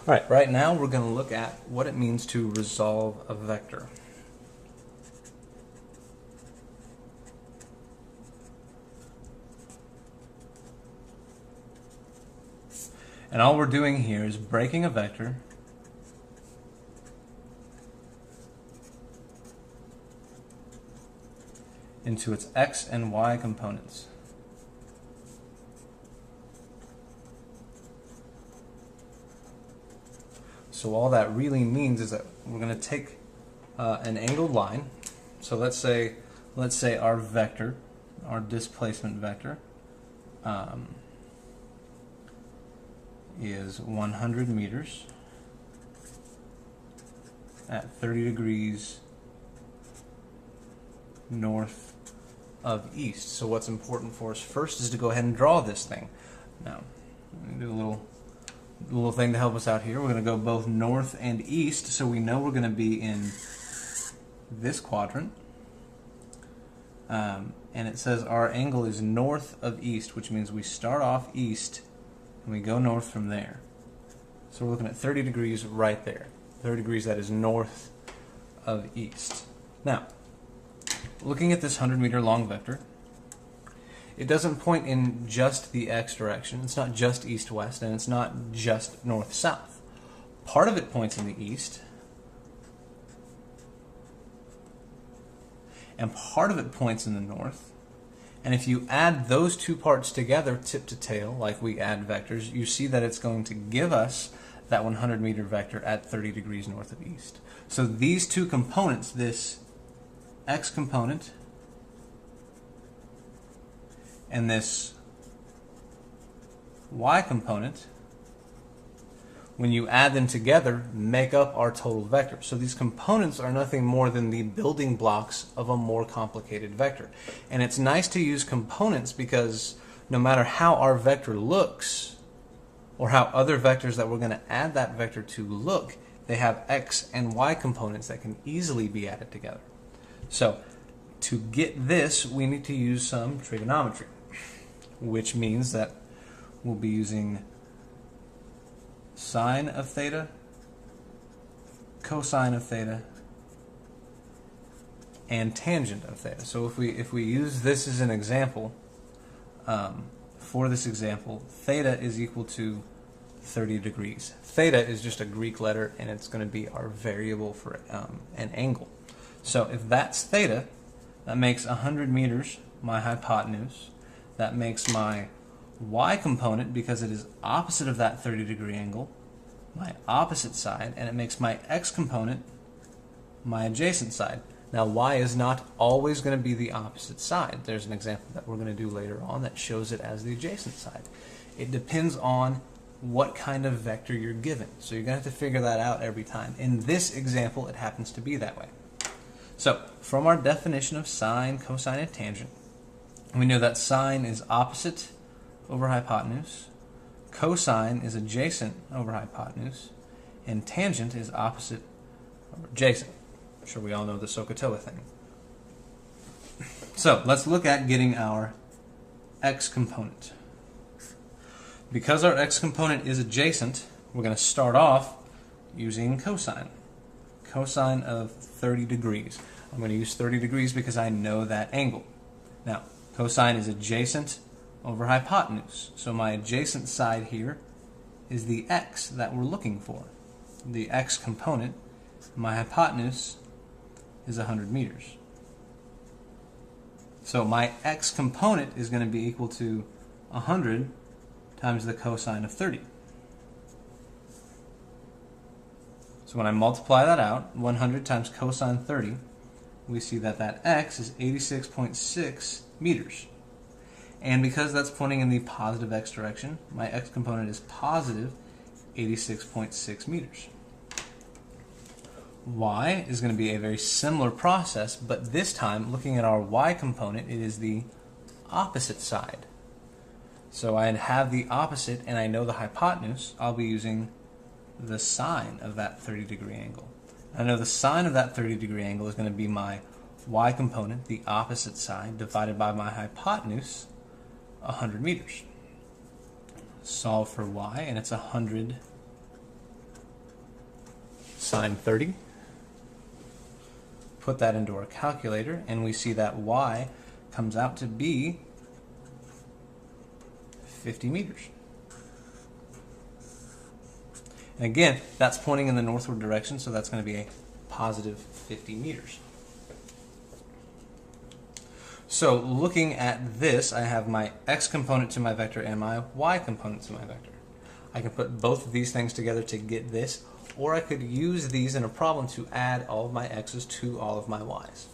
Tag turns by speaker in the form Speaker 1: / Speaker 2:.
Speaker 1: All right, right now we're going to look at what it means to resolve a vector. And all we're doing here is breaking a vector into its x and y components. So all that really means is that we're going to take an angled line. So let's say our vector, our displacement vector, is 100 meters at 30 degrees north of east. So what's important for us first is to go ahead and draw this thing. Now, let me do a little thing to help us out here. We're going to go both north and east, so we know we're going to be in this quadrant. And it says our angle is north of east, which means we start off east and we go north from there. So we're looking at 30 degrees right there. 30 degrees, that is north of east. Now, looking at this 100-meter long vector, it doesn't point in just the x direction. It's not just east-west, and it's not just north-south. Part of it points in the east, and part of it points in the north. And if you add those two parts together, tip to tail, like we add vectors, you see that it's going to give us that 100-meter vector at 30 degrees north of east. So these two components, this x component and this y component, when you add them together, make up our total vector. So these components are nothing more than the building blocks of a more complicated vector. And it's nice to use components because no matter how our vector looks, or how other vectors that we're going to add that vector to look, they have x and y components that can easily be added together. So to get this, we need to use some trigonometry, which means that we'll be using sine of theta, cosine of theta, and tangent of theta. So if we use this as an example, for this example, theta is equal to 30 degrees. Theta is just a Greek letter, and it's going to be our variable for an angle. So if that's theta, that makes 100 meters my hypotenuse. That makes my y component, because it is opposite of that 30-degree angle, my opposite side, and it makes my x component my adjacent side. Now, y is not always going to be the opposite side. There's an example that we're going to do later on that shows it as the adjacent side. It depends on what kind of vector you're given. So you're going to have to figure that out every time. In this example, it happens to be that way. So, from our definition of sine, cosine, and tangent, we know that sine is opposite over hypotenuse, cosine is adjacent over hypotenuse, and tangent is opposite over adjacent. I'm sure we all know the SOHCAHTOA thing. So let's look at getting our x component. Because our x component is adjacent, we're going to start off using cosine. Cosine of 30 degrees. I'm going to use 30 degrees because I know that angle. Now, cosine is adjacent over hypotenuse. So my adjacent side here is the x that we're looking for. The x component, my hypotenuse, is 100 meters. So my x component is going to be equal to 100 times the cosine of 30. So when I multiply that out, 100 times cosine 30, we see that that x is 86.6 meters. And because that's pointing in the positive x direction, my x component is positive 86.6 meters. Y is going to be a very similar process, but this time, looking at our y component, it is the opposite side. So I have the opposite, and I know the hypotenuse. I'll be using the sine of that 30-degree angle. I know the sine of that 30-degree angle is going to be my y component, the opposite side, divided by my hypotenuse, 100 meters. Solve for y, and it's 100 sine 30. Put that into our calculator, and we see that y comes out to be 50 meters. And again, that's pointing in the northward direction, so that's going to be a positive 50 meters. So looking at this, I have my x component to my vector and my y component to my vector. I can put both of these things together to get this, or I could use these in a problem to add all of my x's to all of my y's.